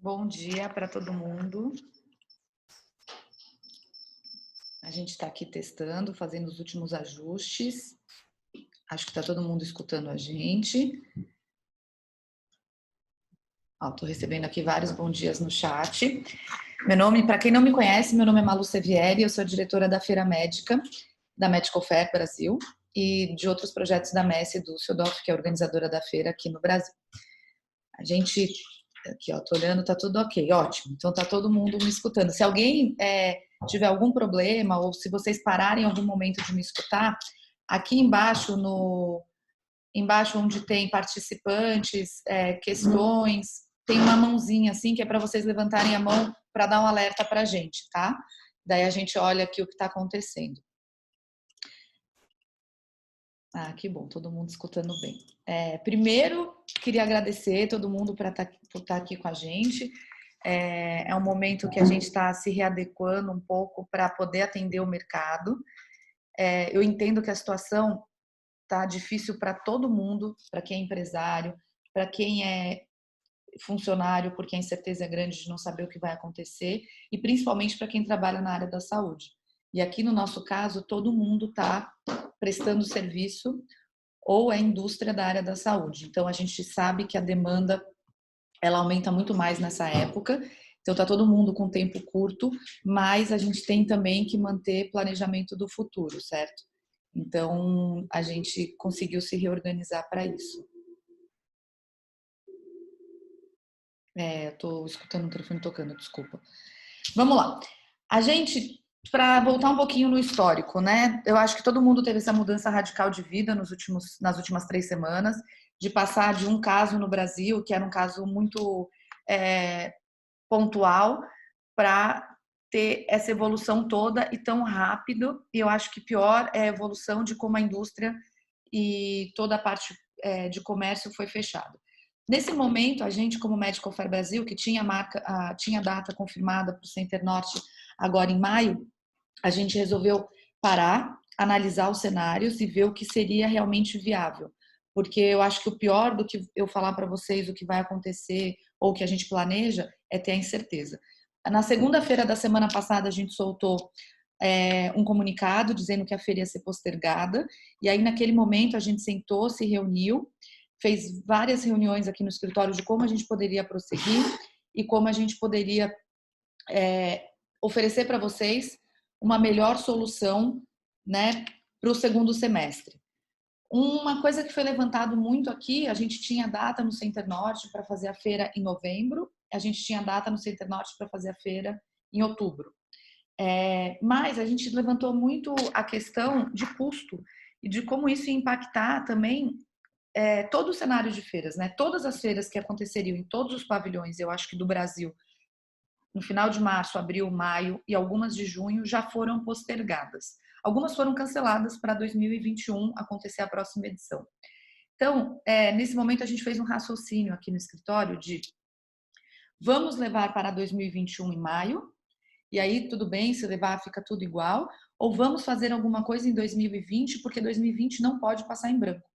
Bom dia para todo mundo. A gente está aqui testando, fazendo os últimos ajustes. Acho que está todo mundo escutando a gente. Estou recebendo aqui vários bom dias no chat. Meu nome, para quem não me conhece, meu nome é Malu Sevieri, eu sou diretora da Feira Médica, da Medical Fair Brasil e de outros projetos da Messi e do Düsseldorf, que é a organizadora da feira aqui no Brasil. A gente, aqui ó, tô olhando, tá tudo ok, ótimo. Então tá todo mundo me escutando. Se alguém tiver algum problema ou se vocês pararem em algum momento de me escutar, aqui embaixo onde tem participantes, questões, tem uma mãozinha assim que é para vocês levantarem a mão para dar um alerta para a gente, tá? Daí a gente olha aqui o que está acontecendo. Ah, que bom, todo mundo escutando bem. Primeiro, queria agradecer todo mundo por estar aqui com a gente. É um momento que a gente está se readequando um pouco para poder atender o mercado. Eu entendo que a situação está difícil para todo mundo, para quem é empresário, para quem é funcionário, porque a incerteza é grande de não saber o que vai acontecer, e principalmente para quem trabalha na área da saúde. E aqui no nosso caso, todo mundo está prestando serviço ou é indústria da área da saúde. Então a gente sabe que a demanda ela aumenta muito mais nessa época. Então tá todo mundo com tempo curto, mas a gente tem também que manter planejamento do futuro, certo? Então a gente conseguiu se reorganizar para isso. Tô escutando o telefone tocando, desculpa. Vamos lá. A gente, para voltar um pouquinho no histórico, né? Eu acho que todo mundo teve essa mudança radical de vida nas últimas 3 semanas, de passar de um caso no Brasil, que era um caso muito pontual, para ter essa evolução toda e tão rápido. E eu acho que pior é a evolução de como a indústria e toda a parte de comércio foi fechada. Nesse momento, a gente, como Medical Fair Brasil, que tinha tinha data confirmada para o Center Norte agora em maio, a gente resolveu parar, analisar os cenários e ver o que seria realmente viável. Porque eu acho que o pior do que eu falar para vocês o que vai acontecer ou o que a gente planeja é ter a incerteza. Na segunda-feira da semana passada, a gente soltou um comunicado dizendo que a feira ia ser postergada. E aí, naquele momento, a gente sentou, se reuniu, fez várias reuniões aqui no escritório de como a gente poderia prosseguir e como a gente poderia oferecer para vocês uma melhor solução, né, para o segundo semestre. Uma coisa que foi levantado muito aqui, a gente tinha data no Center Norte para fazer a feira em novembro, a gente tinha data no Center Norte para fazer a feira em outubro. Mas a gente levantou muito a questão de custo e de como isso ia impactar também todo o cenário de feiras, né? Todas as feiras que aconteceriam em todos os pavilhões, eu acho que do Brasil, no final de março, abril, maio e algumas de junho já foram postergadas. Algumas foram canceladas para 2021 acontecer a próxima edição. Então, nesse momento a gente fez um raciocínio aqui no escritório de vamos levar para 2021 em maio, e aí tudo bem, se levar fica tudo igual, ou vamos fazer alguma coisa em 2020, porque 2020 não pode passar em branco.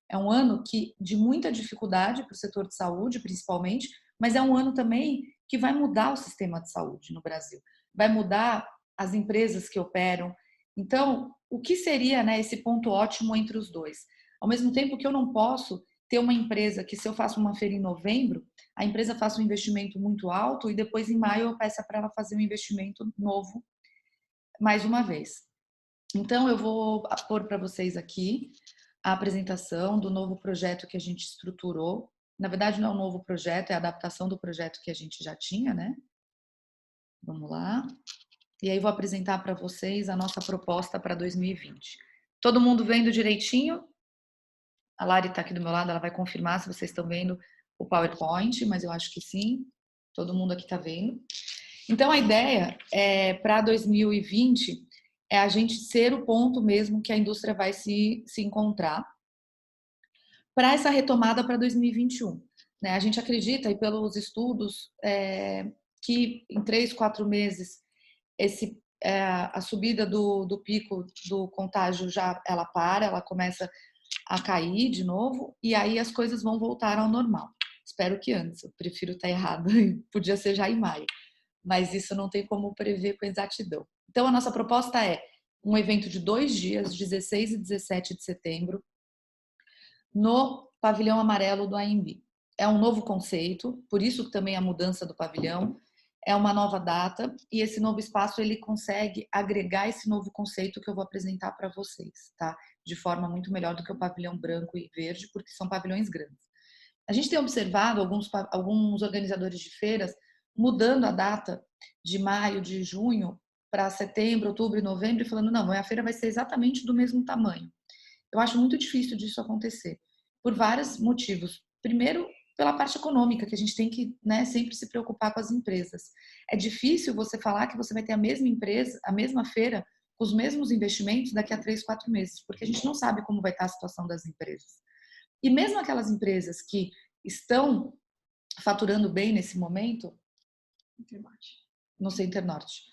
É um ano de muita dificuldade para o setor de saúde, principalmente, mas é um ano também que vai mudar o sistema de saúde no Brasil. Vai mudar as empresas que operam. Então, o que seria, né, esse ponto ótimo entre os dois? Ao mesmo tempo que eu não posso ter uma empresa que, se eu faço uma feira em novembro, a empresa faça um investimento muito alto e depois em maio eu peça para ela fazer um investimento novo mais uma vez. Então, eu vou pôr para vocês aqui a apresentação do novo projeto que a gente estruturou. Na verdade, não é um novo projeto, é a adaptação do projeto que a gente já tinha, né? Vamos lá. E aí vou apresentar para vocês a nossa proposta para 2020. Todo mundo vendo direitinho? A Lari está aqui do meu lado, ela vai confirmar se vocês estão vendo o PowerPoint, mas eu acho que sim. Todo mundo aqui está vendo. Então, a ideia para 2020 é a gente ser o ponto mesmo que a indústria vai se encontrar para essa retomada para 2021. Né? A gente acredita, e pelos estudos, que em 3, 4 meses a subida do pico do contágio ela começa a cair de novo, e aí as coisas vão voltar ao normal. Espero que antes, eu prefiro estar errada, podia ser já em maio, mas isso não tem como prever com exatidão. Então, a nossa proposta é um evento de 2 dias, 16 e 17 de setembro, no Pavilhão Amarelo do AMB. É um novo conceito, por isso também a mudança do pavilhão, é uma nova data e esse novo espaço ele consegue agregar esse novo conceito que eu vou apresentar para vocês, tá? De forma muito melhor do que o pavilhão branco e verde, porque são pavilhões grandes. A gente tem observado alguns organizadores de feiras mudando a data de maio, de junho para setembro, outubro e novembro, e falando, não, a feira vai ser exatamente do mesmo tamanho. Eu acho muito difícil disso acontecer, por vários motivos. Primeiro, pela parte econômica, que a gente tem que, né, sempre se preocupar com as empresas. É difícil você falar que você vai ter a mesma empresa, a mesma feira, com os mesmos investimentos daqui a 3, 4 meses, porque a gente não sabe como vai estar a situação das empresas. E mesmo aquelas empresas que estão faturando bem nesse momento, no Center Norte,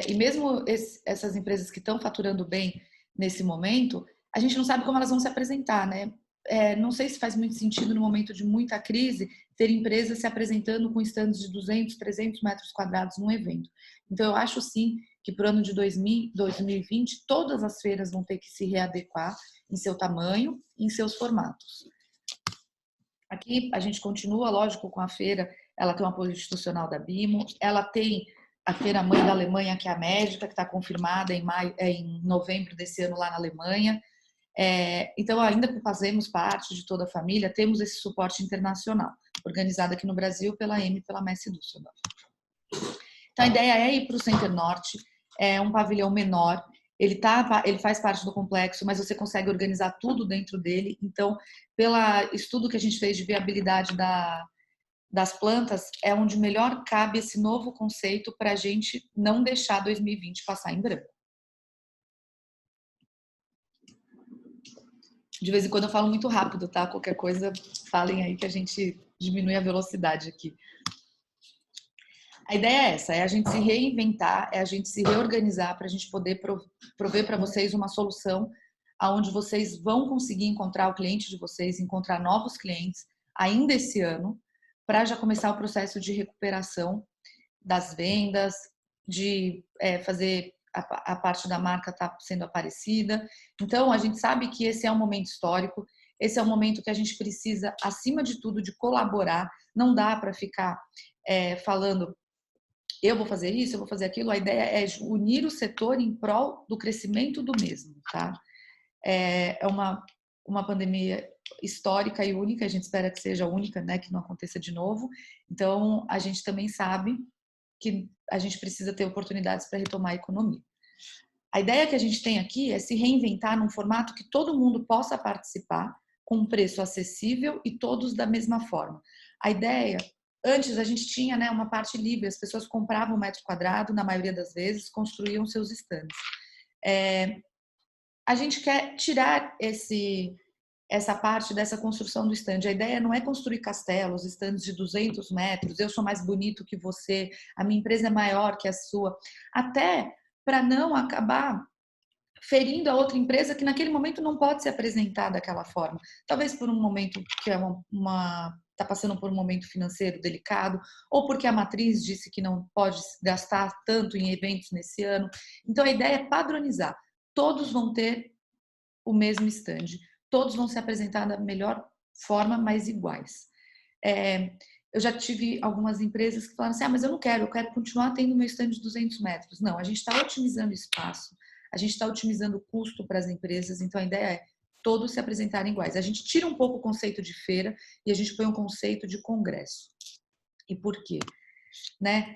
e mesmo essas empresas que estão faturando bem nesse momento, a gente não sabe como elas vão se apresentar, né? Não sei se faz muito sentido no momento de muita crise ter empresas se apresentando com estandes de 200, 300 metros quadrados num evento. Então, eu acho sim que para o ano de 2020, todas as feiras vão ter que se readequar em seu tamanho, em seus formatos. Aqui a gente continua, lógico, com a feira, ela tem um apoio institucional da BIMO, ela tem a Feira Mãe da Alemanha, que é a médica, que está confirmada em novembro desse ano lá na Alemanha. Então, ainda que fazemos parte de toda a família, temos esse suporte internacional, organizado aqui no Brasil pela EME e pela Messi Düsseldorf. Então, a ideia é ir para o Center Norte, é um pavilhão menor, ele faz parte do complexo, mas você consegue organizar tudo dentro dele. Então, pelo estudo que a gente fez de viabilidade das plantas, é onde melhor cabe esse novo conceito para a gente não deixar 2020 passar em branco. De vez em quando eu falo muito rápido, tá? Qualquer coisa, falem aí que a gente diminui a velocidade aqui. A ideia é essa, é a gente se reinventar, é a gente se reorganizar para a gente poder prover para vocês uma solução aonde vocês vão conseguir encontrar o cliente de vocês, encontrar novos clientes ainda esse ano, para já começar o processo de recuperação das vendas, de fazer a parte da marca tá sendo aparecida. Então, a gente sabe que esse é um momento histórico, esse é um momento que a gente precisa, acima de tudo, de colaborar. Não dá para ficar falando, eu vou fazer isso, eu vou fazer aquilo. A ideia é unir o setor em prol do crescimento do mesmo, tá? É uma pandemia histórica e única, a gente espera que seja única, né, que não aconteça de novo. Então, a gente também sabe que a gente precisa ter oportunidades para retomar a economia. A ideia que a gente tem aqui é se reinventar num formato que todo mundo possa participar, com um preço acessível e todos da mesma forma. A ideia, antes a gente tinha, né, uma parte livre, as pessoas compravam um metro quadrado, na maioria das vezes, construíam seus estandes. A gente quer tirar essa parte dessa construção do stand. A ideia não é construir castelos, estandes de 200 metros, eu sou mais bonito que você, a minha empresa é maior que a sua, até para não acabar ferindo a outra empresa que naquele momento não pode se apresentar daquela forma. Talvez por um momento que está passando por um momento financeiro delicado, ou porque a matriz disse que não pode gastar tanto em eventos nesse ano. Então a ideia é padronizar. Todos vão ter o mesmo stand, todos vão se apresentar da melhor forma, mas iguais. Eu já tive algumas empresas que falaram assim, mas eu quero continuar tendo meu stand de 200 metros. Não, a gente está otimizando o espaço, a gente está otimizando o custo para as empresas, então a ideia é todos se apresentarem iguais. A gente tira um pouco o conceito de feira e a gente põe um conceito de congresso. E por quê? Né?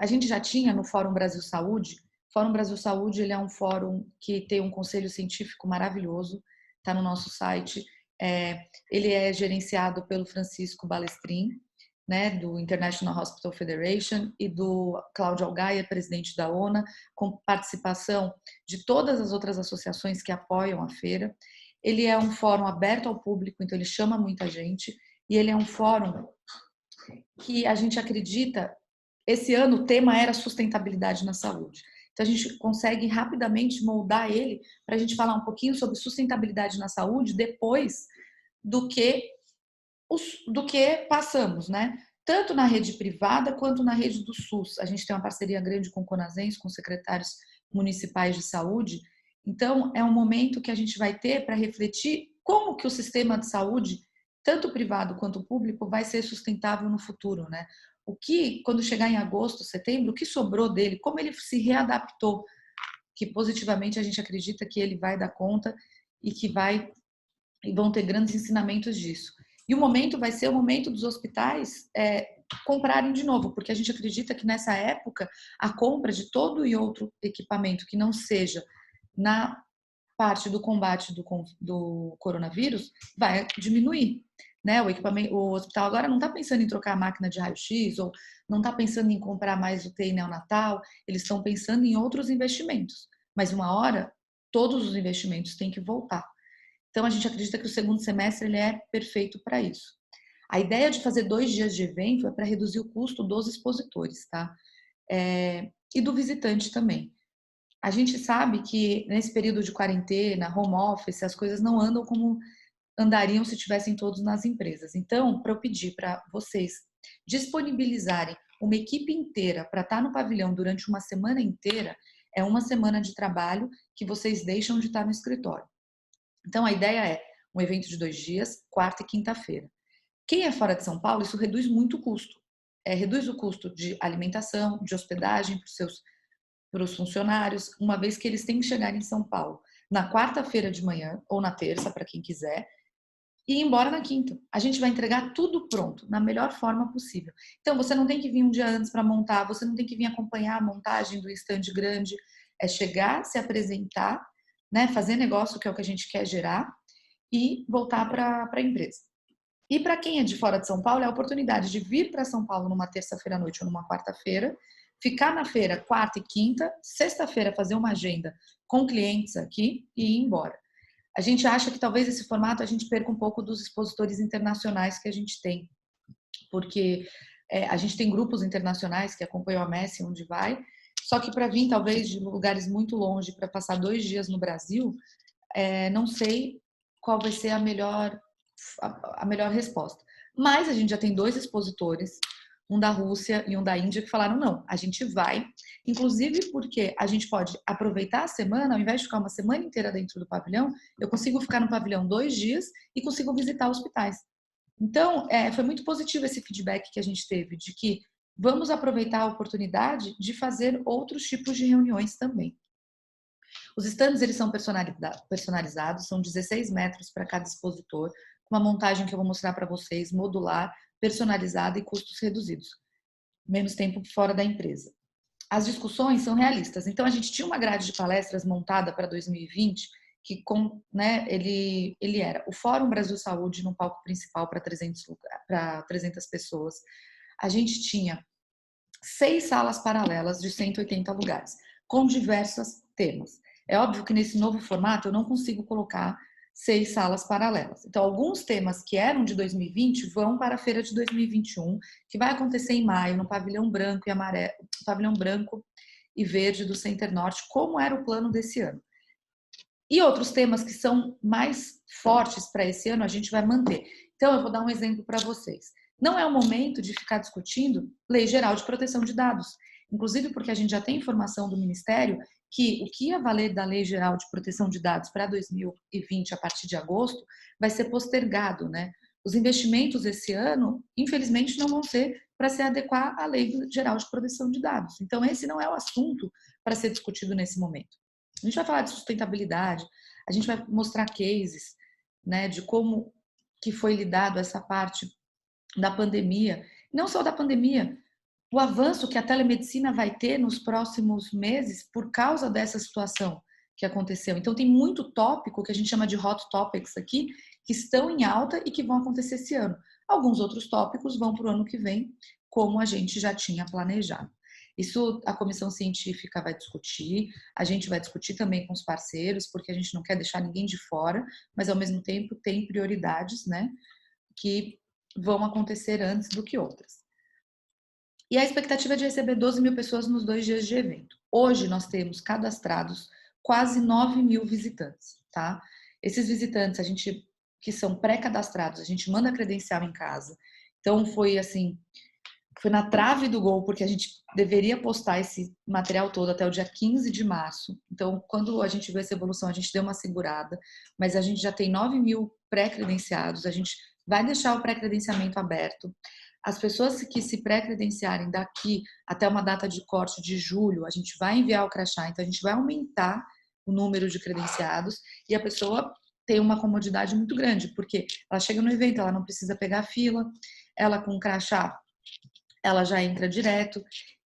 A gente já tinha no Fórum Brasil Saúde. O Fórum Brasil Saúde, ele é um fórum que tem um conselho científico maravilhoso, está no nosso site. Ele é gerenciado pelo Francisco Balestrin, né, do International Hospital Federation, e do Cláudio Algaia, presidente da ONA, com participação de todas as outras associações que apoiam a feira. Ele é um fórum aberto ao público, então ele chama muita gente, e ele é um fórum que a gente acredita, esse ano o tema era sustentabilidade na saúde. Então a gente consegue rapidamente moldar ele para a gente falar um pouquinho sobre sustentabilidade na saúde depois do que do que passamos, né? Tanto na rede privada quanto na rede do SUS. A gente tem uma parceria grande com o Conasens, com secretários municipais de saúde. Então, é um momento que a gente vai ter para refletir como que o sistema de saúde, tanto privado quanto público, vai ser sustentável no futuro, né? O que, quando chegar em agosto, setembro, o que sobrou dele, como ele se readaptou, que positivamente a gente acredita que ele vai dar conta e que vão ter grandes ensinamentos disso. E o momento vai ser o momento dos hospitais comprarem de novo, porque a gente acredita que nessa época a compra de todo e outro equipamento que não seja na parte do combate do coronavírus vai diminuir. Né? O hospital agora não está pensando em trocar a máquina de raio-x ou não está pensando em comprar mais UTI neonatal, eles estão pensando em outros investimentos. Mas uma hora, todos os investimentos têm que voltar. Então, a gente acredita que o segundo semestre ele é perfeito para isso. A ideia de fazer 2 dias de evento é para reduzir o custo dos expositores, tá? E do visitante também. A gente sabe que nesse período de quarentena, home office, as coisas não andam como andariam se tivessem todos nas empresas. Então, para eu pedir para vocês disponibilizarem uma equipe inteira para estar no pavilhão durante uma semana inteira, é uma semana de trabalho que vocês deixam de estar no escritório. Então, a ideia é um evento de 2 dias, quarta e quinta-feira. Quem é fora de São Paulo, isso reduz muito o custo. Reduz o custo de alimentação, de hospedagem para os funcionários, uma vez que eles têm que chegar em São Paulo na quarta-feira de manhã, ou na terça, para quem quiser, e ir embora na quinta. A gente vai entregar tudo pronto, na melhor forma possível. Então, você não tem que vir um dia antes para montar, você não tem que vir acompanhar a montagem do stand grande. É chegar, se apresentar, né, fazer negócio, que é o que a gente quer gerar, e voltar para a empresa. E para quem é de fora de São Paulo, é a oportunidade de vir para São Paulo numa terça-feira à noite ou numa quarta-feira, ficar na feira quarta e quinta, sexta-feira fazer uma agenda com clientes aqui e ir embora. A gente acha que talvez esse formato a gente perca um pouco dos expositores internacionais que a gente tem, porque a gente tem grupos internacionais que acompanham a Messi onde vai, só que para vir talvez de lugares muito longe para passar 2 dias no Brasil, não sei qual vai ser a melhor resposta. Mas a gente já tem 2 expositores, um da Rússia e um da Índia, que falaram não, a gente vai, inclusive porque a gente pode aproveitar a semana, ao invés de ficar uma semana inteira dentro do pavilhão, eu consigo ficar no pavilhão 2 dias e consigo visitar hospitais. Então, foi muito positivo esse feedback que a gente teve, de que vamos aproveitar a oportunidade de fazer outros tipos de reuniões também. Os stands, eles são personalizados, são 16 metros para cada expositor, com uma montagem que eu vou mostrar para vocês, modular, personalizada e custos reduzidos. Menos tempo fora da empresa. As discussões são realistas. Então, a gente tinha uma grade de palestras montada para 2020, que ele era o Fórum Brasil Saúde no palco principal para 300 pessoas. A gente tinha 6 salas paralelas de 180 lugares, com diversos temas. É óbvio que nesse novo formato eu não consigo colocar 6 salas paralelas. Então, alguns temas que eram de 2020 vão para a feira de 2021, que vai acontecer em maio, no pavilhão branco e amarelo, pavilhão branco e verde do Center Norte, como era o plano desse ano. E outros temas que são mais fortes para esse ano, a gente vai manter. Então, eu vou dar um exemplo para vocês. Não é o momento de ficar discutindo Lei Geral de Proteção de Dados. Inclusive porque a gente já tem informação do Ministério que o que ia valer da Lei Geral de Proteção de Dados para 2020, a partir de agosto, vai ser postergado, né? Os investimentos esse ano, infelizmente, não vão ser para se adequar à Lei Geral de Proteção de Dados. Então, esse não é o assunto para ser discutido nesse momento. A gente vai falar de sustentabilidade, a gente vai mostrar cases, né, de como que foi lidado essa parte da pandemia, não só da pandemia, o avanço que a telemedicina vai ter nos próximos meses por causa dessa situação que aconteceu. Então, tem muito tópico que a gente chama de hot topics aqui, que estão em alta e que vão acontecer esse ano. Alguns outros tópicos vão para o ano que vem, como a gente já tinha planejado. Isso a comissão científica vai discutir, a gente vai discutir também com os parceiros, porque a gente não quer deixar ninguém de fora, mas ao mesmo tempo tem prioridades, né, que vão acontecer antes do que outras. E a expectativa é de receber 12 mil pessoas nos 2 dias de evento. Hoje nós temos cadastrados quase 9 mil visitantes, tá? Esses visitantes, a gente que são pré-cadastrados, a gente manda credencial em casa. Então foi assim, foi na trave do gol, porque a gente deveria postar esse material todo até o dia 15 de março. Então, quando a gente viu essa evolução, a gente deu uma segurada, mas a gente já tem 9 mil pré-credenciados, a gente vai deixar o pré-credenciamento aberto. As pessoas que se pré-credenciarem daqui até uma data de corte de julho, a gente vai enviar o crachá, então a gente vai aumentar o número de credenciados e a pessoa tem uma comodidade muito grande, porque ela chega no evento, ela não precisa pegar fila, ela com o crachá ela já entra direto.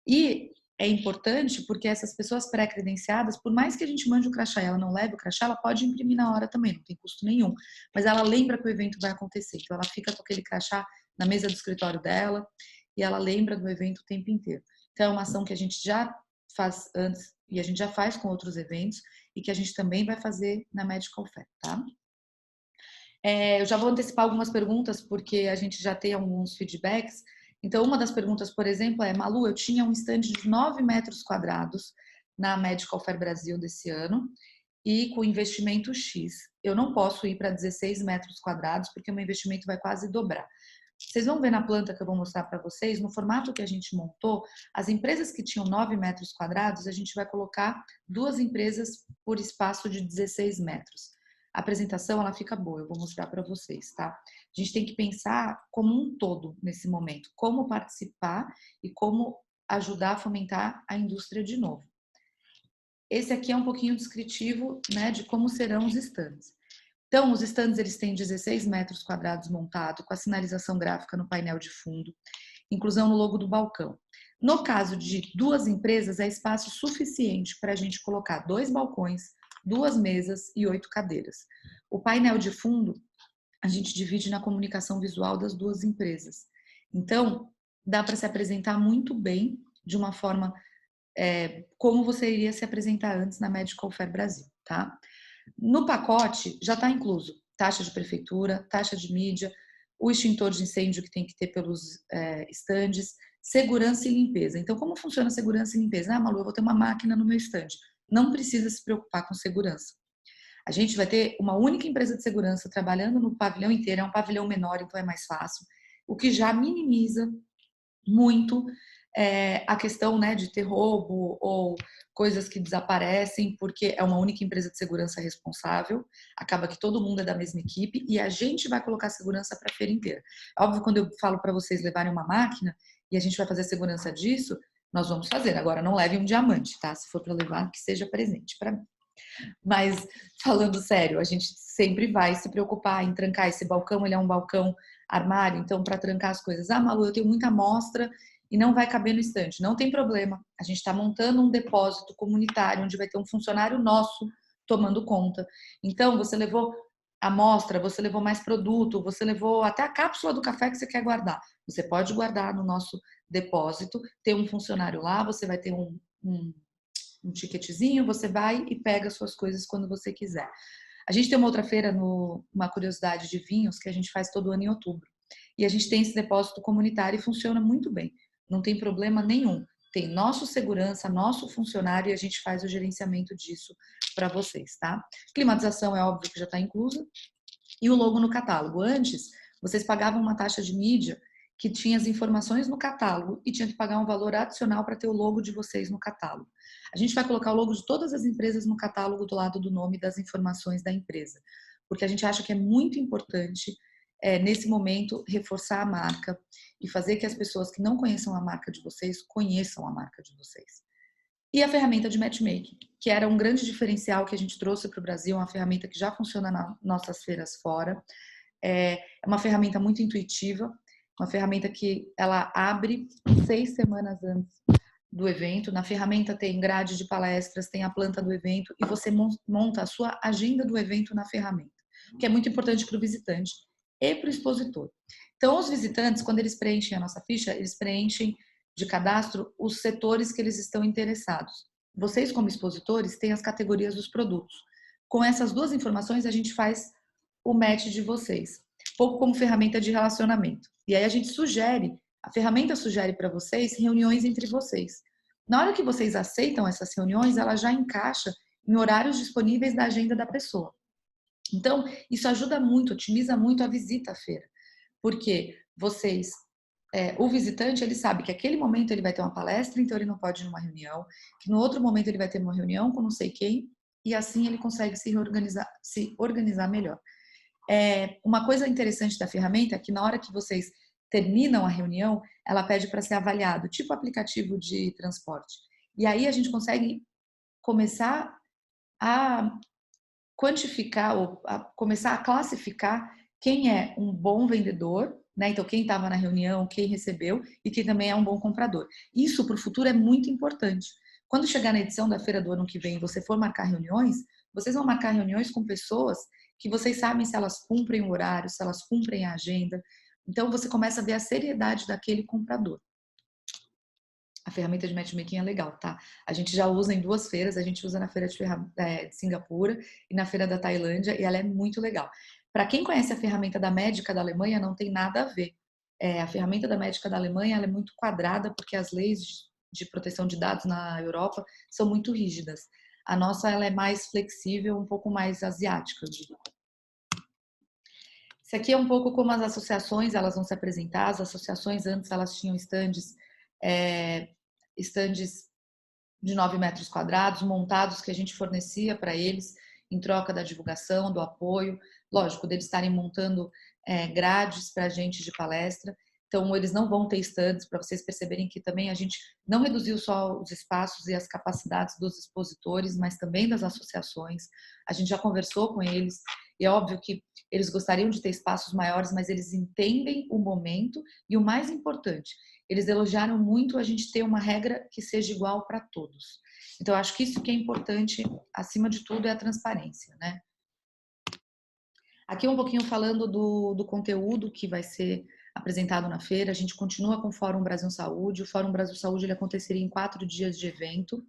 E é importante porque essas pessoas pré-credenciadas, por mais que a gente mande o crachá e ela não leve o crachá, ela pode imprimir na hora também, não tem custo nenhum. Mas ela lembra que o evento vai acontecer, então ela fica com aquele crachá na mesa do escritório dela e ela lembra do evento o tempo inteiro. Então é uma ação que a gente já faz antes e a gente já faz com outros eventos e que a gente também vai fazer na Medical Fair, tá? Eu já vou antecipar algumas perguntas porque a gente já tem alguns feedbacks. Então, uma das perguntas, por exemplo, é: Malu, eu tinha um stand de 9 metros quadrados na Medical Fair Brasil desse ano e com investimento X. Eu não posso ir para 16 metros quadrados porque o meu investimento vai quase dobrar. Vocês vão ver na planta que eu vou mostrar para vocês, no formato que a gente montou, as empresas que tinham 9 metros quadrados, a gente vai colocar 2 empresas por espaço de 16 metros. A apresentação, ela fica boa, eu vou mostrar para vocês, tá? A gente tem que pensar como um todo nesse momento, como participar e como ajudar a fomentar a indústria de novo. Esse aqui é um pouquinho descritivo, né, de como serão os stands. Então, os stands eles têm 16 metros quadrados montado, com a sinalização gráfica no painel de fundo, inclusão no logo do balcão. No caso de 2 empresas, é espaço suficiente para a gente colocar 2 balcões, 2 mesas e 8 cadeiras. O painel de fundo, a gente divide na comunicação visual das 2 empresas. Então, dá para se apresentar muito bem, de uma forma como você iria se apresentar antes na Medical Fair Brasil, tá? No pacote já está incluso taxa de prefeitura, taxa de mídia, o extintor de incêndio que tem que ter pelos estandes, segurança e limpeza. Então, como funciona a segurança e limpeza? Ah, Malu, eu vou ter uma máquina no meu estande. Não precisa se preocupar com segurança. A gente vai ter uma única empresa de segurança trabalhando no pavilhão inteiro, é um pavilhão menor, então é mais fácil, o que já minimiza muito a questão, né, de ter roubo ou coisas que desaparecem, porque é uma única empresa de segurança responsável, acaba que todo mundo é da mesma equipe e a gente vai colocar segurança para a feira inteira. Óbvio, quando eu falo para vocês levarem uma máquina e a gente vai fazer segurança disso, nós vamos fazer. Agora, não leve um diamante, tá? Se for para levar, que seja presente para mim. Mas, falando sério, a gente sempre vai se preocupar em trancar esse balcão, ele é um balcão armário, então para trancar as coisas. Ah, Malu, eu tenho muita amostra e não vai caber no estande. Não tem problema, a gente está montando um depósito comunitário, onde vai ter um funcionário nosso tomando conta. Então, você levou amostra, você levou mais produto, você levou até a cápsula do café que você quer guardar. Você pode guardar no nosso depósito, tem um funcionário lá, você vai ter um ticketzinho, você vai e pega suas coisas quando você quiser. A gente tem uma outra feira, uma curiosidade de vinhos, que a gente faz todo ano em outubro. E a gente tem esse depósito comunitário e funciona muito bem. Não tem problema nenhum. Tem nosso segurança, nosso funcionário e a gente faz o gerenciamento disso para vocês, tá? Climatização é óbvio que já está inclusa. E o logo no catálogo. Antes, vocês pagavam uma taxa de mídia que tinha as informações no catálogo e tinha que pagar um valor adicional para ter o logo de vocês no catálogo. A gente vai colocar o logo de todas as empresas no catálogo do lado do nome das informações da empresa, porque a gente acha que é muito importante, nesse momento, reforçar a marca e fazer que as pessoas que não conheçam a marca de vocês conheçam a marca de vocês. E a ferramenta de matchmaking, que era um grande diferencial que a gente trouxe para o Brasil, uma ferramenta que já funciona nas nossas feiras fora. É uma ferramenta muito intuitiva, uma ferramenta que ela abre 6 semanas antes do evento. Na ferramenta tem grade de palestras, tem a planta do evento e você monta a sua agenda do evento na ferramenta, que é muito importante para o visitante e para o expositor. Então, os visitantes, quando eles preenchem a nossa ficha, eles preenchem de cadastro os setores que eles estão interessados. Vocês, como expositores, têm as categorias dos produtos. Com essas 2 informações, a gente faz o match de vocês, pouco como ferramenta de relacionamento. E aí a ferramenta sugere para vocês reuniões entre vocês. Na hora que vocês aceitam essas reuniões, ela já encaixa em horários disponíveis da agenda da pessoa. Então, isso ajuda muito, otimiza muito a visita à feira, porque o visitante, ele sabe que aquele momento ele vai ter uma palestra, então ele não pode ir numa reunião, que no outro momento ele vai ter uma reunião com não sei quem, e assim ele consegue se organizar melhor. Uma coisa interessante da ferramenta é que na hora que vocês terminam a reunião, ela pede para ser avaliado, tipo aplicativo de transporte. E aí a gente consegue começar a quantificar ou começar a classificar quem é um bom vendedor, né? Então, quem estava na reunião, quem recebeu e quem também é um bom comprador. Isso para o futuro é muito importante. Quando chegar na edição da feira do ano que vem e você for marcar reuniões, vocês vão marcar reuniões com pessoas que vocês sabem se elas cumprem o horário, se elas cumprem a agenda. Então, você começa a ver a seriedade daquele comprador. A ferramenta de matchmaking é legal, tá? A gente já usa em 2 feiras, a gente usa na feira de Singapura e na feira da Tailândia, e ela é muito legal. Para quem conhece a ferramenta da médica da Alemanha, não tem nada a ver. A ferramenta da médica da Alemanha ela é muito quadrada, porque as leis de proteção de dados na Europa são muito rígidas. A nossa ela é mais flexível, um pouco mais asiática, eu diria. Isso aqui é um pouco como as associações elas vão se apresentar. As associações antes elas tinham estandes de 9 metros quadrados, montados que a gente fornecia para eles em troca da divulgação, do apoio. Lógico, deles estarem montando grades para a gente de palestra. Então, eles não vão ter estandes, para vocês perceberem que também a gente não reduziu só os espaços e as capacidades dos expositores, mas também das associações. A gente já conversou com eles, e é óbvio que eles gostariam de ter espaços maiores, mas eles entendem o momento e o mais importante, eles elogiaram muito a gente ter uma regra que seja igual para todos. Então, acho que isso que é importante, acima de tudo, é a transparência, né? Aqui um pouquinho falando do conteúdo que vai ser apresentado na feira. A gente continua com o Fórum Brasil Saúde. O Fórum Brasil Saúde ele aconteceria em 4 dias de evento.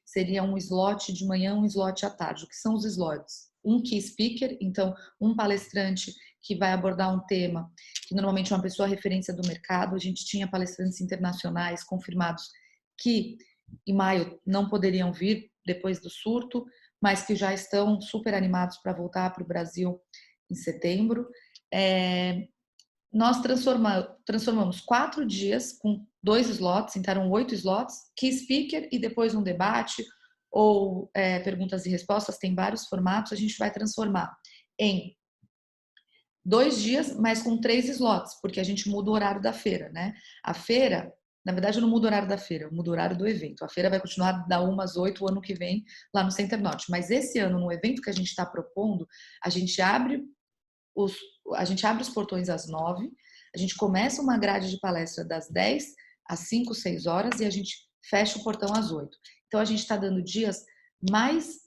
Seria um slot de manhã, um slot à tarde. O que são os slots? Um key speaker, então um palestrante que vai abordar um tema que normalmente é uma pessoa referência do mercado. A gente tinha palestrantes internacionais confirmados que em maio não poderiam vir depois do surto, mas que já estão super animados para voltar para o Brasil em setembro. Nós transformamos 4 dias com 2 slots, então eram 8 slots, key speaker e depois um debate ou perguntas e respostas, tem vários formatos, a gente vai transformar em 2 dias, mas com 3 slots, porque a gente muda o horário da feira, né? A feira, na verdade, eu não mudo o horário da feira, eu mudo o horário do evento. A feira vai continuar da 1 às 8 o ano que vem lá no Center Norte, mas esse ano, no evento que a gente está propondo, a gente abre os portões às 9, a gente começa uma grade de palestra das 10 às 5, 6 horas e a gente fecha o portão às 8. Então, a gente está dando dias mais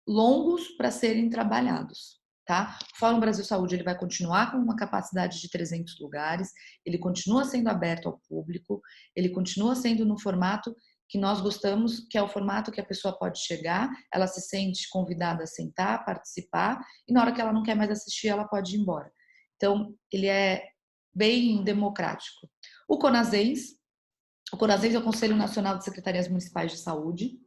longos para serem trabalhados, tá? O Fórum Brasil Saúde ele vai continuar com uma capacidade de 300 lugares, ele continua sendo aberto ao público, ele continua sendo no formato que nós gostamos, que é o formato que a pessoa pode chegar, ela se sente convidada a sentar, participar, e na hora que ela não quer mais assistir, ela pode ir embora. Então, ele é bem democrático. O CONASENS é o Conselho Nacional de Secretarias Municipais de Saúde.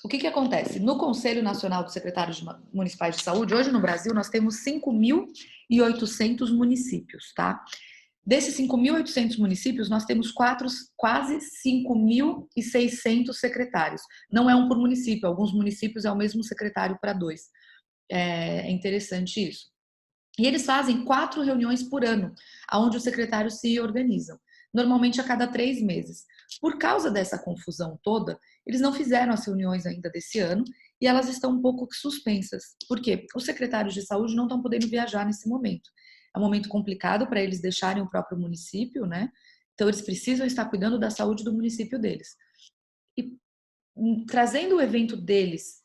O que acontece? No Conselho Nacional dos Secretários Municipais de Saúde, hoje no Brasil, nós temos 5.800 municípios, tá? Desses 5.800 municípios, nós temos quase 5.600 secretários. Não é um por município, alguns municípios é o mesmo secretário para 2. É interessante isso. E eles fazem 4 reuniões por ano, onde os secretários se organizam, normalmente a cada 3 meses. Por causa dessa confusão toda, eles não fizeram as reuniões ainda desse ano e elas estão um pouco suspensas. Por quê? Os secretários de saúde não estão podendo viajar nesse momento. É um momento complicado para eles deixarem o próprio município, né? Então, eles precisam estar cuidando da saúde do município deles. E trazendo o evento deles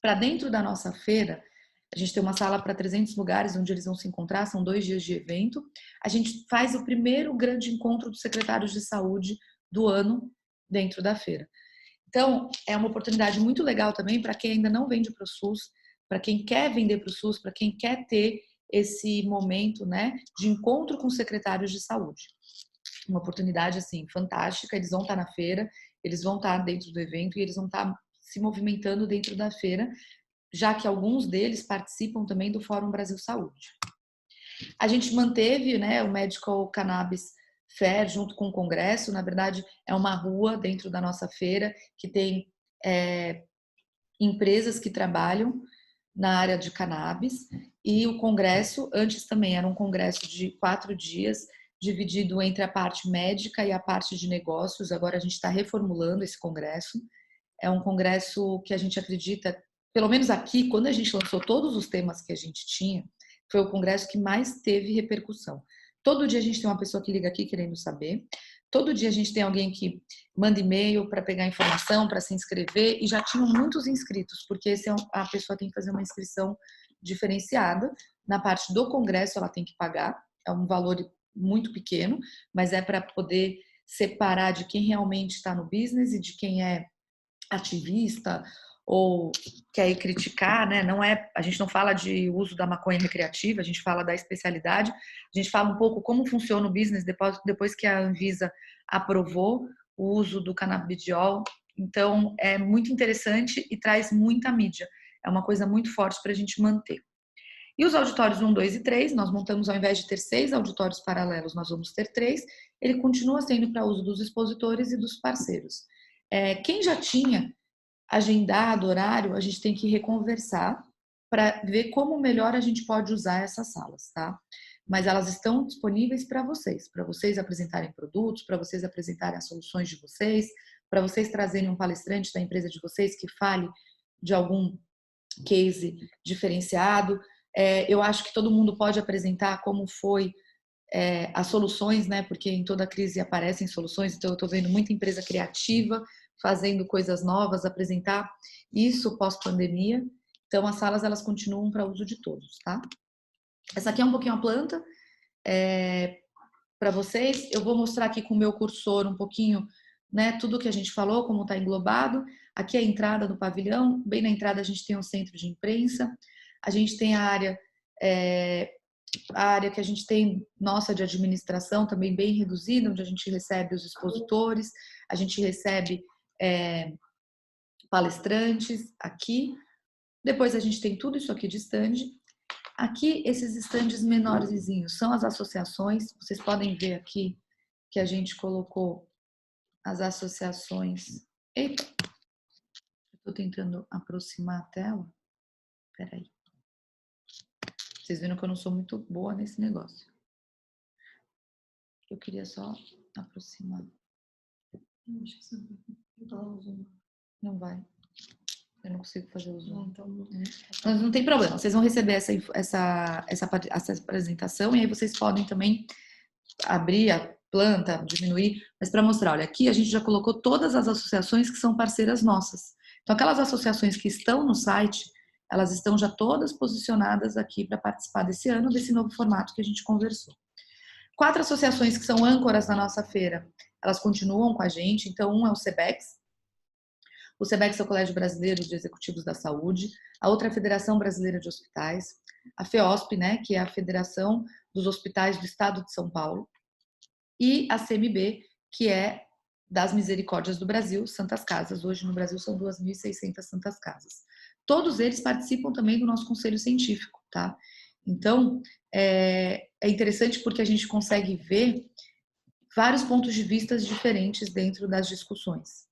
para dentro da nossa feira, a gente tem uma sala para 300 lugares onde eles vão se encontrar, são 2 dias de evento. A gente faz o primeiro grande encontro dos secretários de saúde do ano dentro da feira. Então, é uma oportunidade muito legal também para quem ainda não vende para o SUS, para quem quer vender para o SUS, para quem quer ter esse momento, né, de encontro com secretários de saúde. Uma oportunidade, assim, fantástica. Eles vão estar na feira, eles vão estar dentro do evento e eles vão estar se movimentando dentro da feira, já que alguns deles participam também do Fórum Brasil Saúde. A gente manteve, né, o Medical Cannabis Fair junto com o Congresso. Na verdade, é uma rua dentro da nossa feira que tem empresas que trabalham na área de cannabis, e o congresso, antes também era um congresso de 4 dias, dividido entre a parte médica e a parte de negócios. Agora a gente está reformulando esse congresso. É um congresso que a gente acredita, pelo menos aqui, quando a gente lançou todos os temas que a gente tinha, foi o congresso que mais teve repercussão. Todo dia a gente tem uma pessoa que liga aqui querendo saber. Todo dia a gente tem alguém que manda e-mail para pegar informação, para se inscrever, e já tinham muitos inscritos, porque a pessoa tem que fazer uma inscrição diferenciada. Na parte do congresso ela tem que pagar, é um valor muito pequeno, mas é para poder separar de quem realmente está no business e de quem é ativista ou quer ir criticar, né? Não é, a gente não fala de uso da maconha recreativa, a gente fala da especialidade, a gente fala um pouco como funciona o business depois que a Anvisa aprovou o uso do canabidiol. Então, é muito interessante e traz muita mídia. É uma coisa muito forte para a gente manter. E os auditórios 1, 2 e 3, nós montamos, ao invés de ter 6 auditórios paralelos, nós vamos ter 3. Ele continua sendo para uso dos expositores e dos parceiros. Quem já tinha agendado horário, a gente tem que reconversar para ver como melhor a gente pode usar essas salas, tá? Mas elas estão disponíveis para vocês apresentarem produtos, para vocês apresentarem as soluções de vocês, para vocês trazerem um palestrante da empresa de vocês que fale de algum case diferenciado. Eu acho que todo mundo pode apresentar como foi as soluções, né? Porque em toda crise aparecem soluções, então eu estou vendo muita empresa criativa fazendo coisas novas, apresentar isso pós-pandemia. Então as salas elas continuam para uso de todos, tá? Essa aqui é um pouquinho a planta para vocês. Eu vou mostrar aqui com o meu cursor um pouquinho, né? Tudo que a gente falou, como está englobado. Aqui é a entrada do pavilhão. Bem na entrada a gente tem um centro de imprensa. A gente tem a área que a gente tem nossa de administração também bem reduzida, onde a gente recebe os expositores, a gente recebe palestrantes aqui. Depois a gente tem tudo isso aqui de stand. Aqui, esses estandes menorzinhos são as associações. Vocês podem ver aqui que a gente colocou as associações. Eita! Estou tentando aproximar a tela. Peraí. Vocês viram que eu não sou muito boa nesse negócio. Eu queria só aproximar. Acho que você não vai. Eu não consigo fazer o zoom. Então, Mas não tem problema. Vocês vão receber essa apresentação e aí vocês podem também abrir a planta, diminuir. Mas para mostrar, olha, aqui a gente já colocou todas as associações que são parceiras nossas. Então, aquelas associações que estão no site, elas estão já todas posicionadas aqui para participar desse ano, desse novo formato que a gente conversou. 4 associações que são âncoras na nossa feira, elas continuam com a gente. Então, um é o SEBEX. O SEBEX é o Colégio Brasileiro de Executivos da Saúde. A outra é a Federação Brasileira de Hospitais. A FEOSP, né, que é a Federação dos Hospitais do Estado de São Paulo. E a CMB, que é das Misericórdias do Brasil, Santas Casas. Hoje no Brasil são 2.600 Santas Casas. Todos eles participam também do nosso conselho científico, tá? Então, é interessante porque a gente consegue ver vários pontos de vista diferentes dentro das discussões.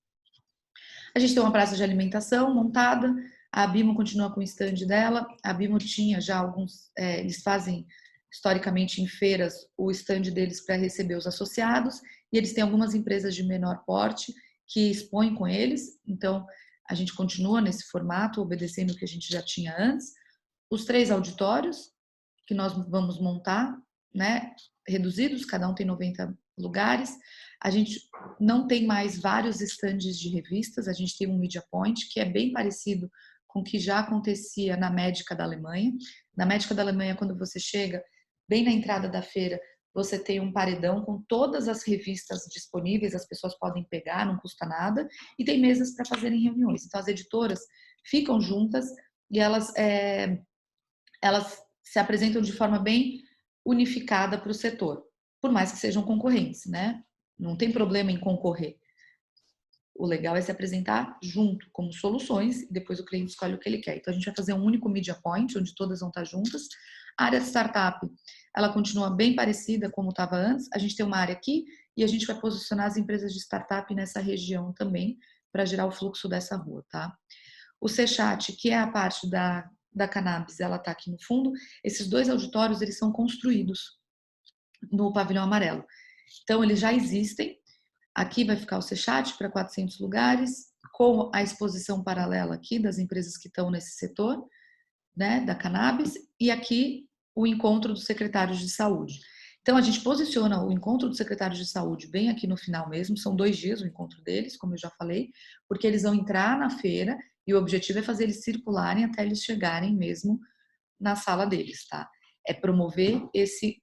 A gente tem uma praça de alimentação montada, a Bimo continua com o stand dela, a Bimo tinha já alguns, eles fazem historicamente em feiras o stand deles para receber os associados, e eles têm algumas empresas de menor porte que expõem com eles, então a gente continua nesse formato, obedecendo o que a gente já tinha antes. Os 3 auditórios que nós vamos montar, né, reduzidos, cada um tem 90 lugares. A gente não tem mais vários estandes de revistas, a gente tem um Media Point, que é bem parecido com o que já acontecia na Médica da Alemanha. Na Médica da Alemanha, quando você chega bem na entrada da feira, você tem um paredão com todas as revistas disponíveis, as pessoas podem pegar, não custa nada, e tem mesas para fazerem reuniões. Então, as editoras ficam juntas e elas se apresentam de forma bem unificada para o setor, por mais que sejam concorrentes, né? Não tem problema em concorrer. o legal é se apresentar junto, como soluções, e depois o cliente escolhe o que ele quer. Então, a gente vai fazer um único Media Point, onde todas vão estar juntas. A área de startup, ela continua bem parecida como estava antes. A gente tem uma área aqui e a gente vai posicionar as empresas de startup nessa região também, para gerar o fluxo dessa rua, tá? O C-Chat, que é a parte da cannabis, ela está aqui no fundo. Esses 2 auditórios, eles são construídos no pavilhão amarelo. Então, eles já existem. Aqui vai ficar o C-Chat para 400 lugares, com a exposição paralela aqui das empresas que estão nesse setor, né, da cannabis, e aqui o encontro dos secretários de saúde. Então, a gente posiciona o encontro dos secretários de saúde bem aqui no final mesmo, são 2 dias o encontro deles, como eu já falei, porque eles vão entrar na feira e o objetivo é fazer eles circularem até eles chegarem mesmo na sala deles, tá? É promover esse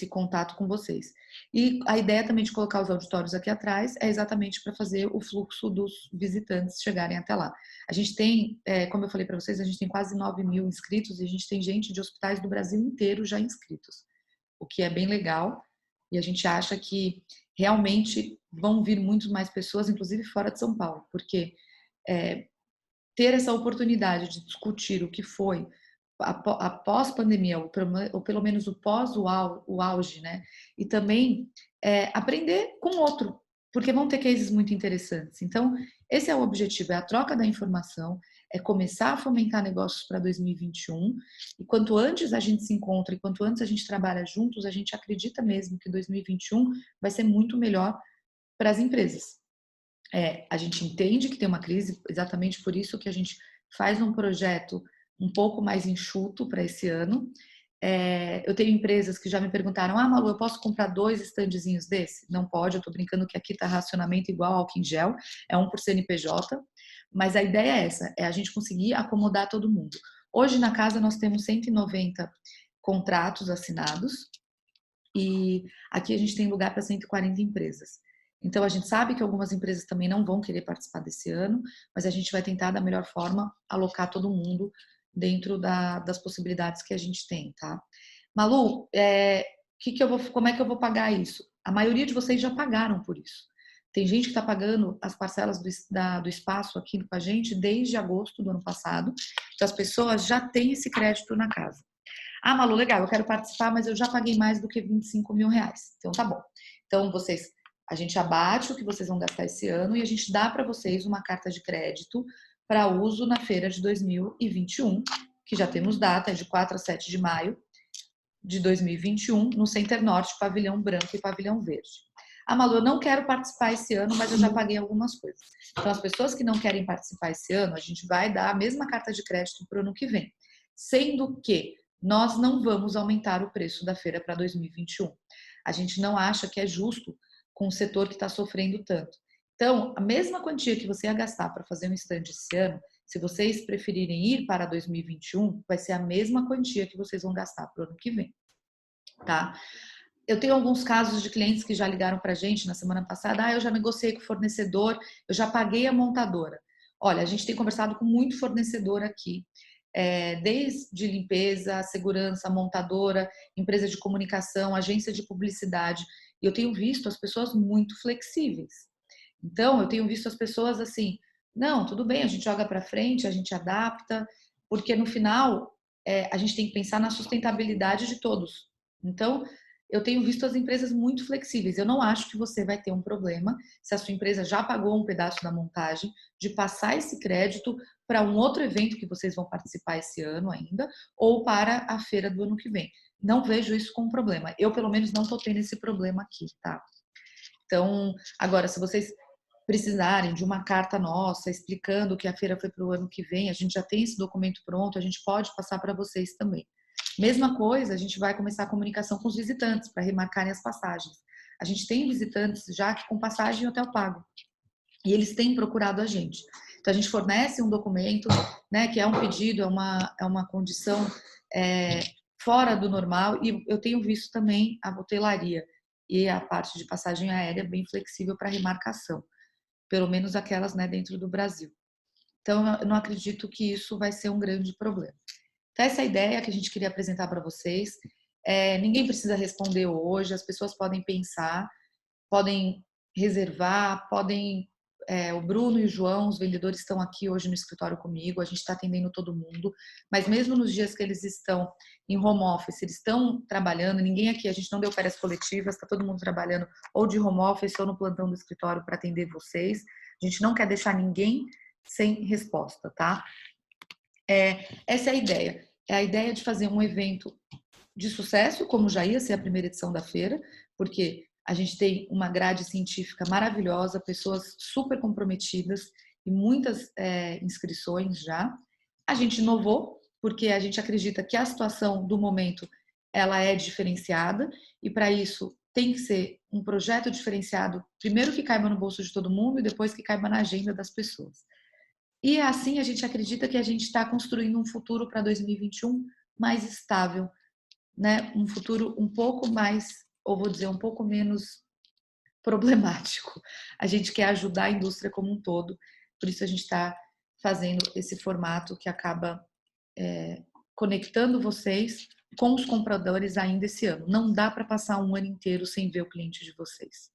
contato com vocês. E a ideia também de colocar os auditórios aqui atrás é exatamente para fazer o fluxo dos visitantes chegarem até lá. A gente tem, como eu falei para vocês, a gente tem quase 9.000 inscritos e a gente tem gente de hospitais do Brasil inteiro já inscritos, o que é bem legal. E a gente acha que realmente vão vir muito mais pessoas, inclusive fora de São Paulo, porque ter essa oportunidade de discutir o que foi após pandemia, ou pelo menos o pós o auge, né? E também aprender com outro, porque vão ter cases muito interessantes. Então, esse é o objetivo, é a troca da informação, é começar a fomentar negócios para 2021, e quanto antes a gente se encontra e quanto antes a gente trabalha juntos, a gente acredita mesmo que 2021 vai ser muito melhor para as empresas. A gente entende que tem uma crise, exatamente por isso que a gente faz um projeto um pouco mais enxuto para esse ano. Eu tenho empresas que já me perguntaram: Malu, eu posso comprar 2 standzinhos desse? Não pode, eu estou brincando que aqui está racionamento igual álcool em gel, é um por CNPJ, mas a ideia é essa, é a gente conseguir acomodar todo mundo. Hoje na casa nós temos 190 contratos assinados e aqui a gente tem lugar para 140 empresas. Então, a gente sabe que algumas empresas também não vão querer participar desse ano, mas a gente vai tentar, da melhor forma, alocar todo mundo dentro das possibilidades que a gente tem, tá? Malu, como é que eu vou pagar isso? A maioria de vocês já pagaram por isso. Tem gente que está pagando as parcelas do espaço aqui com a gente desde agosto do ano passado. Então, as pessoas já têm esse crédito na casa. Malu, legal, eu quero participar, mas eu já paguei mais do que 25 mil reais. Então, tá bom. Então, a gente abate o que vocês vão gastar esse ano e a gente dá para vocês uma carta de crédito para uso na feira de 2021, que já temos data, é de 4 a 7 de maio de 2021, no Center Norte, Pavilhão Branco e Pavilhão Verde. Malu, eu não quero participar esse ano, mas eu já paguei algumas coisas. Então, as pessoas que não querem participar esse ano, a gente vai dar a mesma carta de crédito para o ano que vem. Sendo que nós não vamos aumentar o preço da feira para 2021. A gente não acha que é justo com o setor que está sofrendo tanto. Então, a mesma quantia que você ia gastar para fazer um stand esse ano, se vocês preferirem ir para 2021, vai ser a mesma quantia que vocês vão gastar para o ano que vem, tá? Eu tenho alguns casos de clientes que já ligaram para a gente na semana passada: eu já negociei com o fornecedor, eu já paguei a montadora. Olha, a gente tem conversado com muito fornecedor aqui, desde limpeza, segurança, montadora, empresa de comunicação, agência de publicidade, e eu tenho visto as pessoas muito flexíveis. Então, eu tenho visto as pessoas assim: não, tudo bem, a gente joga para frente, a gente adapta, porque no final a gente tem que pensar na sustentabilidade de todos. Então, eu tenho visto as empresas muito flexíveis. Eu não acho que você vai ter um problema se a sua empresa já pagou um pedaço da montagem, de passar esse crédito para um outro evento que vocês vão participar esse ano ainda, ou para a feira do ano que vem. Não vejo isso como problema. Eu, pelo menos, não estou tendo esse problema aqui, tá? Então, agora, se vocês precisarem de uma carta nossa explicando que a feira foi para o ano que vem, a gente já tem esse documento pronto, a gente pode passar para vocês também. Mesma coisa, a gente vai começar a comunicação com os visitantes para remarcarem as passagens. A gente tem visitantes já com passagem e hotel pago. E eles têm procurado a gente. Então, a gente fornece um documento, né, que é um pedido, é uma condição fora do normal. E eu tenho visto também a hotelaria e a parte de passagem aérea bem flexível para remarcação. Pelo menos aquelas, né, dentro do Brasil. Então, eu não acredito que isso vai ser um grande problema. Então, essa é a ideia que a gente queria apresentar para vocês. Ninguém precisa responder hoje, as pessoas podem pensar, podem reservar, podem... o Bruno e o João, os vendedores, estão aqui hoje no escritório comigo, a gente está atendendo todo mundo, mas mesmo nos dias que eles estão em home office, eles estão trabalhando, ninguém aqui, a gente não deu férias coletivas, está todo mundo trabalhando ou de home office ou no plantão do escritório para atender vocês. A gente não quer deixar ninguém sem resposta, tá? Essa é a ideia. É a ideia de fazer um evento de sucesso, como já ia ser a primeira edição da feira, porque a gente tem uma grade científica maravilhosa, pessoas super comprometidas e muitas inscrições já. A gente inovou, porque a gente acredita que a situação do momento ela é diferenciada e para isso tem que ser um projeto diferenciado, primeiro que caiba no bolso de todo mundo e depois que caiba na agenda das pessoas. E assim a gente acredita que a gente está construindo um futuro para 2021 mais estável, né? Um futuro um pouco mais, ou vou dizer, um pouco menos problemático. A gente quer ajudar a indústria como um todo, por isso a gente está fazendo esse formato que acaba conectando vocês com os compradores ainda esse ano. Não dá para passar um ano inteiro sem ver o cliente de vocês.